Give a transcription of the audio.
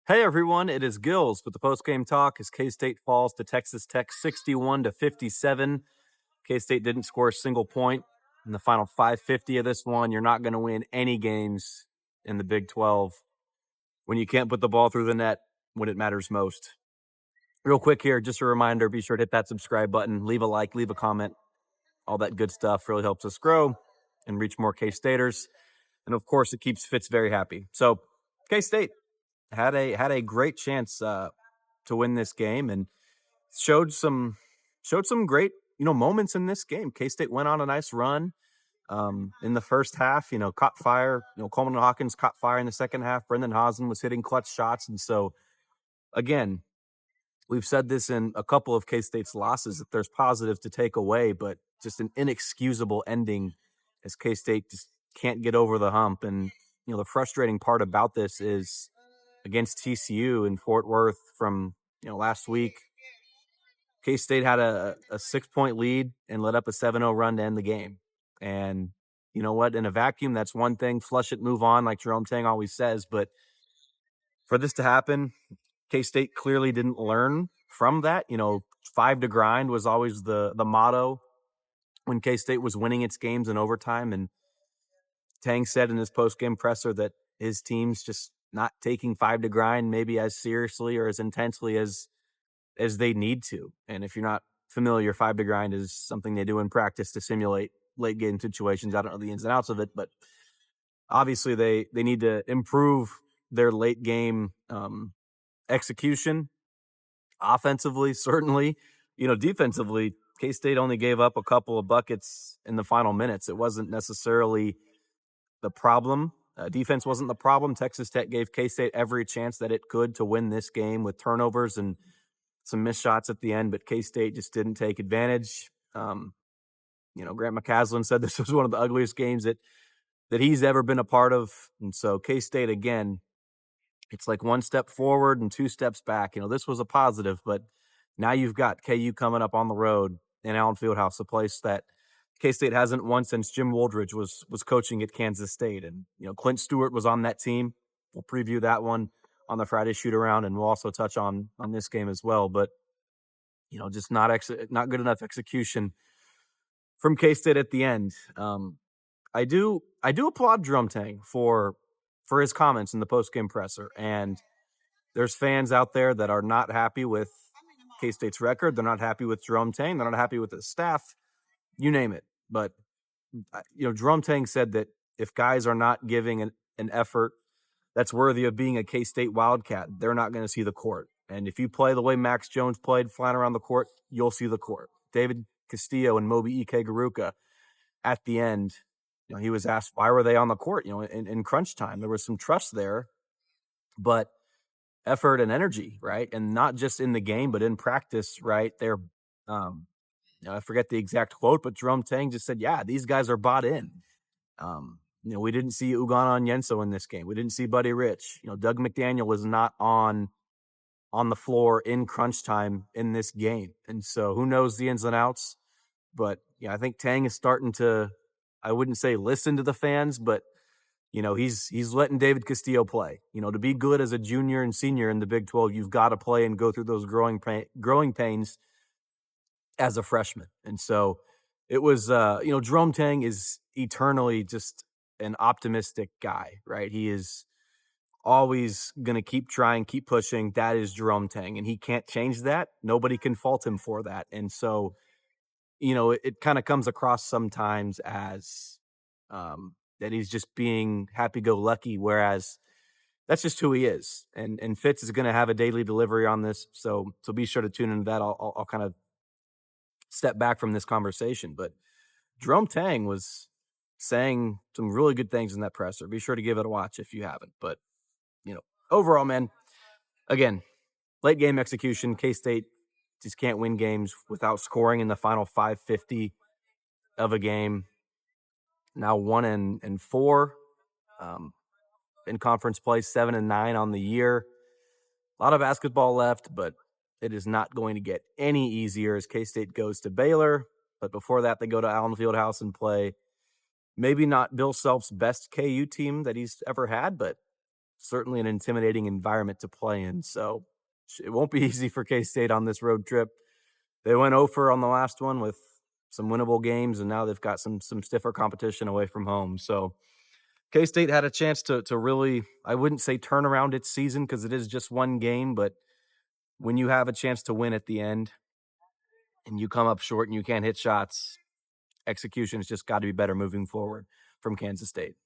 Hey everyone, it is Gills with the postgame talk as K-State falls to Texas Tech 61-57. K-State didn't score a single point in the final 550 of this one. You're not going to win any games in the Big 12 when you can't put the ball through the net when it matters most. Real quick here, just a reminder, be sure to hit that subscribe button, leave a like, leave a comment. All that good stuff really helps us grow and reach more K-Staters. And of course, it keeps Fitz very happy. So K-State had a great chance to win this game and showed some great moments in this game. K-State went on a nice run in the first half. Caught fire. Coleman Hawkins caught fire in the second half. Brendan Hazen was hitting clutch shots, and so again, we've said this in a couple of K-State's losses that there's positives to take away, but just an inexcusable ending as K-State just can't get over the hump. And the frustrating part about this is against TCU in Fort Worth from last week, K-State had a 6-point lead and let up a 7-0 run to end the game. And you know what? In a vacuum, that's one thing. Flush it, move on, like Jerome Tang always says. But for this to happen, K-State clearly didn't learn from that. 5 to grind was always the motto when K-State was winning its games in overtime. And Tang said in his post-game presser that his team's just not taking 5 to grind maybe as seriously or as intensely as they need to. And if you're not familiar, 5 to grind is something they do in practice to simulate late game situations. I don't know the ins and outs of it, but obviously they need to improve their late game execution. Offensively, certainly. Defensively, K-State only gave up a couple of buckets in the final minutes. It wasn't necessarily the problem. Defense wasn't the problem. Texas Tech gave K-State every chance that it could to win this game with turnovers and some missed shots at the end, but K-State just didn't take advantage. Grant McCaslin said this was one of the ugliest games that he's ever been a part of. And so K-State, again, it's like 1 step forward and 2 steps back. This was a positive, but now you've got KU coming up on the road in Allen Fieldhouse, a place that K-State hasn't won since Jim Woldridge was coaching at Kansas State. And, Clint Stewart was on that team. We'll preview that one on the Friday shoot around, and we'll also touch on this game as well. But, just not good enough execution from K-State at the end. I do applaud Jerome Tang for his comments in the post-game presser. And there's fans out there that are not happy with K-State's record. They're not happy with Jerome Tang. They're not happy with the staff. You name it. But, Jerome Tang said that if guys are not giving an effort that's worthy of being a K-State Wildcat, they're not going to see the court. And if you play the way Max Jones played, flying around the court, you'll see the court. David Castillo and Moby Ike Garuka at the end, he was asked, why were they on the court? In crunch time, there was some trust there, but effort and energy, right? And not just in the game, but in practice, right? They're, I forget the exact quote, but Jerome Tang just said, yeah, these guys are bought in. We didn't see Ugana Onyenso in this game. We didn't see Buddy Rich. Doug McDaniel was not on the floor in crunch time in this game. And so who knows the ins and outs, but I think Tang is starting to, I wouldn't say listen to the fans, but he's letting David Castillo play. To be good as a junior and senior in the Big 12, you've got to play and go through those growing pains as a freshman. And so it was, Jerome Tang is eternally just an optimistic guy, right? He is always going to keep trying, keep pushing. That is Jerome Tang, and he can't change that. Nobody can fault him for that. And so, it kind of comes across sometimes as that he's just being happy-go-lucky, whereas that's just who he is. And Fitz is going to have a daily delivery on this, so be sure to tune into that. I'll kind of step back from this conversation, but Jerome Tang was saying some really good things in that presser. Be sure to give it a watch if you haven't. But, overall, man, again, late game execution, K-State just can't win games without scoring in the final 550 of a game. Now 1-4 in conference play, 7-9 on the year. A lot of basketball left, but it is not going to get any easier as K-State goes to Baylor. But before that, they go to Allen Fieldhouse and play maybe not Bill Self's best KU team that he's ever had, but certainly an intimidating environment to play in. So it won't be easy for K-State on this road trip. They went 0 on the last one with some winnable games, and now they've got some stiffer competition away from home. So K-State had a chance to really, I wouldn't say turn around its season because it is just one game, but when you have a chance to win at the end and you come up short and you can't hit shots, execution has just got to be better moving forward from Kansas State.